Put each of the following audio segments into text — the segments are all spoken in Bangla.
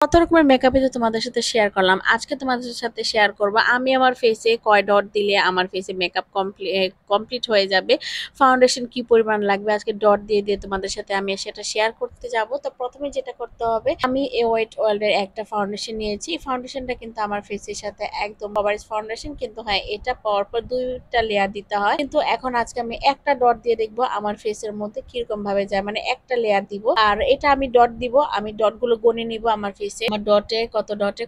কত রকমের মেকআপই তো তোমাদের সাথে শেয়ার করলাম। আজকে তোমাদের সাথে শেয়ার করব আমি আমার ফেসে কয় ডট দিলে আমার ফেসে মেকআপ কমপ্লিট হয়ে যাবে, ফাউন্ডেশন কি পরিমাণ লাগবে, আজকে ডট দিয়ে দিয়ে তোমাদের সাথে আমি সেটা শেয়ার করতে যাব। তো প্রথমে যেটা করতে হবে, আমি এ ওয়েট ওয়ার্ল্ডের একটা ফাউন্ডেশন নিয়েছি। এই ফাউন্ডেশনটা কিন্তু আমার ফেসের সাথে একদম কভারেজ ফাউন্ডেশন, কিন্তু হ্যাঁ এটা পাওয়ার পর দুইটা লেয়ার দিতে হয়। কিন্তু এখন আজকে আমি একটা ডট দিয়ে দেখবো আমার ফেসের মধ্যে কিরকম ভাবে যায়, মানে একটা লেয়ার দিব আর এটা আমি ডট দিব। আমি ডট গুলো গনে নিব আমার ফেসে, আমার ডটে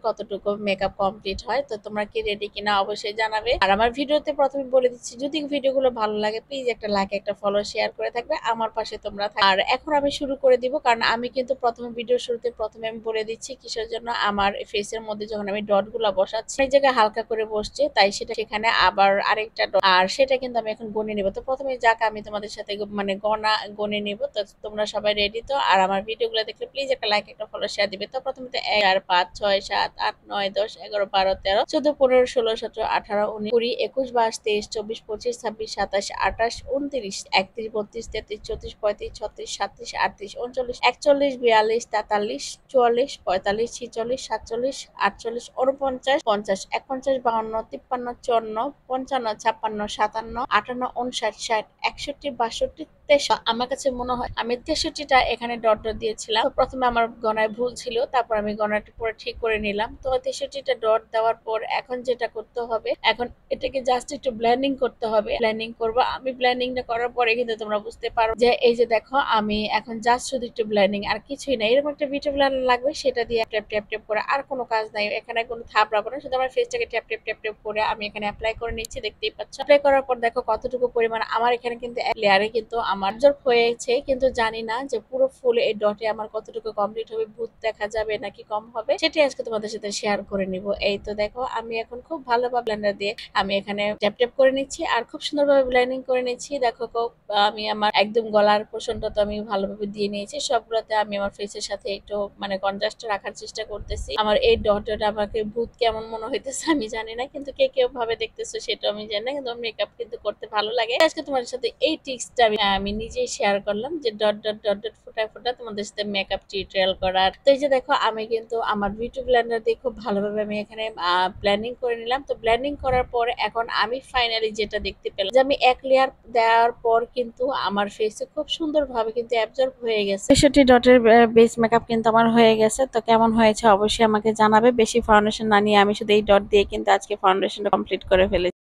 কতটুকু মেকআপ কমপ্লিট হয়। তো তোমরা কি রেডি কিনা অবশ্যই জানাবে। আর আমার ভিডিওতে প্রথমে বলে দিচ্ছি, যদি ভিডিওগুলো ভালো লাগে প্লিজ একটা লাইক একটা ফলো শেয়ার করে থাকবে, আমার পাশে তোমরা থাকবে। আর এখন আমি শুরু করে দিব, কারণ আমি কিন্তু প্রথমে ভিডিও শুরুতে প্রথমে আমি বলে দিচ্ছি কিসের জন্য। আমার ফেসের মধ্যে যখন আমি ডট গুলা বসাচ্ছি এই জায়গায় হালকা করে বসছে, তাই সেটা সেখানে আবার আরেকটা ডট, আর সেটা কিন্তু আমি এখন গনে নিব। তো প্রথমে যাক আমি তোমাদের সাথে মানে গনে নিব। তো তোমরা সবাই রেডি তো? আর আমার ভিডিওগুলো দেখলে প্লিজ একটা লাইক একটা ফলো শেয়ার দিবে। তো প্রথমে 4 5 6 7 8 9 10 11 12 13 14 15 16 17 18 19 20 21 22 23 24 25 26 27 28 29 31 32 33 34 35 36 37 38 39 41 42 43 44 45 46 47 48 49 50 51 52 53 54 55 56 57 58 59 60 61 62 63। আমার কাছে মনে হয় আমি 63টা এখানে ডট ডট দিয়েছিলাম। তো প্রথমে আমার গণায় ভুল ছিল, তারপর আমি গণাটা পুরো ঠিক করে নিলাম। তো 63টা ডট দেওয়ার পর এখন যেটা করতে হবে, এখন এটাকে জাস্ট একটু ব্লেন্ডিং করতে হবে। ব্লেন্ডিং করব আমি। ব্লেন্ডিংটা করার পরে কিন্তু তোমরা বুঝতে পারো যে এই যে দেখো আমি এখন জাস্ট শুধু একটু ব্লেন্ডিং আর কিছুই না। এরকম একটা বিউটি ব্লেন্ডার লাগবে, সেটা দিয়ে ট্যাপ ট্যাপ ট্যাপ করে, আর কোনো কাজ নাই এখানে, কোনো থাপড়াবো না, শুধু আমার ফেসটাকে ট্যাপ ট্যাপ ট্যাপ ট্যাপ করে আমি এখানে অ্যাপ্লাই করে নিচ্ছি। দেখতেই পাচ্ছ অ্যাপ্লাই করার পর দেখো কতটুকু পরিমাণ আমার এখানে কিন্তু লেয়ারে কিন্তু আমার অ্যাবজর্ব হয়েছে, কিন্তু জানি না যে পুরো ফুল এই ডটে আমার কতটুকু কমপ্লিট হবে, ভূত দেখা যাবে নাকি কম হবে, সেটাই আজকে তোমাদের সাথে শেয়ার করে নিব। এই তো দেখো আমি এখন খুব ভালোভাবে ব্লেন্ডার দিয়ে আমি এখানে ট্যাপ ট্যাপ করে নিচ্ছি আর খুব সুন্দরভাবে ব্লেন্ডিং করে নিচ্ছি। দেখো আমি আমার একদম গলার পোর্শনটা তো আমি ভালোভাবে দিয়ে নিয়েছি, সবগুলোতে আমি আমার ফেসের সাথে একটু মানে কন্ট্রাস্ট রাখার চেষ্টা করতেছি। আমার এই ডটটা আমাকে ভূত কেমন মনে হইতেছে আমি জানি না, কিন্তু কে কেউ ভাবে দেখতেছো সেটা আমি জানি না, কিন্তু মেকআপ কিন্তু করতে ভালো লাগে। আজকে তোমাদের সাথে এই টিপসটা আমি নিজেই শেয়ার করলাম, যে ডট ডট ডট ডট ফোটা ফোটা তোমাদের সাথে মেকআপ টিউটোরিয়াল করার। তো এই যে দেখো আমি কিন্তু আমার বিউটি ব্লেন্ডার দিয়ে খুব ভালোভাবে আমি এখানে ব্লেন্ডিং করে নিলাম। তো ব্লেন্ডিং করার পর এখন আমি ফাইনালি যেটা দেখতে পেলাম, যে আমি এক লেয়ার দেওয়ার পর কিন্তু আমার ফেসে খুব সুন্দরভাবে কিন্তু অ্যাবজর্ব হয়ে গেছে। 63 ডটের বেস মেকআপ কিন্তু আমার হয়ে গেছে। তো কেমন হয়েছে অবশ্যই আমাকে জানাবে। বেশি ফাউন্ডেশন না নিয়ে আমি শুধু এই ডট দিয়ে কিন্তু আজকে ফাউন্ডেশনটা কমপ্লিট করে ফেলেছি।